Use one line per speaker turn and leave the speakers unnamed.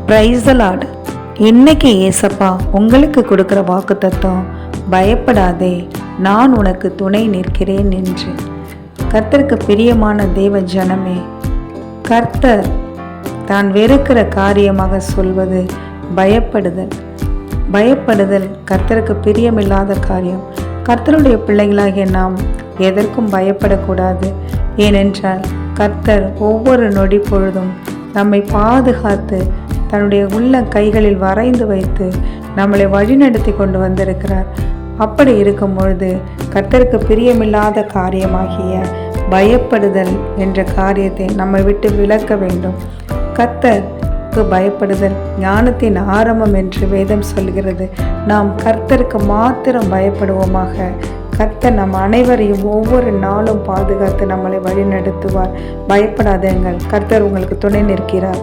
Praise the Lord. இன்னைக்கு ஏசப்பா உங்களுக்கு கொடுக்குற வாக்குத்தத்தம், பயப்படாதே, நான் உனக்கு துணை நிற்கிறேன் என்று. கர்த்தருக்கு பிரியமான தேவ ஜனமே, கர்த்தர் தான் வெறுக்கிற காரியமாக சொல்வது பயப்படுதல். பயப்படுதல் கர்த்தருக்கு பிரியமில்லாத காரியம். கர்த்தருடைய பிள்ளைகளாகிய நாம் எதற்கும் பயப்படக்கூடாது. ஏனென்றால் கர்த்தர் ஒவ்வொரு நொடி பொழுதும் நம்மை பாதுகாத்து தன்னுடைய உள்ள கைகளில் வரைந்து வைத்து நம்மளை வழிநடத்தி கொண்டு வந்திருக்கிறார். அப்படி இருக்கும் பொழுது கர்த்தருக்கு பிரியமில்லாத காரியமாகிய பயப்படுதல் என்ற காரியத்தை நம்மை விட்டு விலக்க வேண்டும். கர்த்தருக்கு பயப்படுதல் ஞானத்தின் ஆரம்பம் என்று வேதம் சொல்கிறது. நாம் கர்த்தருக்கு மாத்திரம் பயப்படுவோமாக. கர்த்தர் நம் அனைவரையும் ஒவ்வொரு நாளும் பாதுகாத்து நம்மளை வழி நடத்துவார். பயப்படாதீர்கள், கர்த்தர் உங்களுக்கு துணை நிற்கிறார்.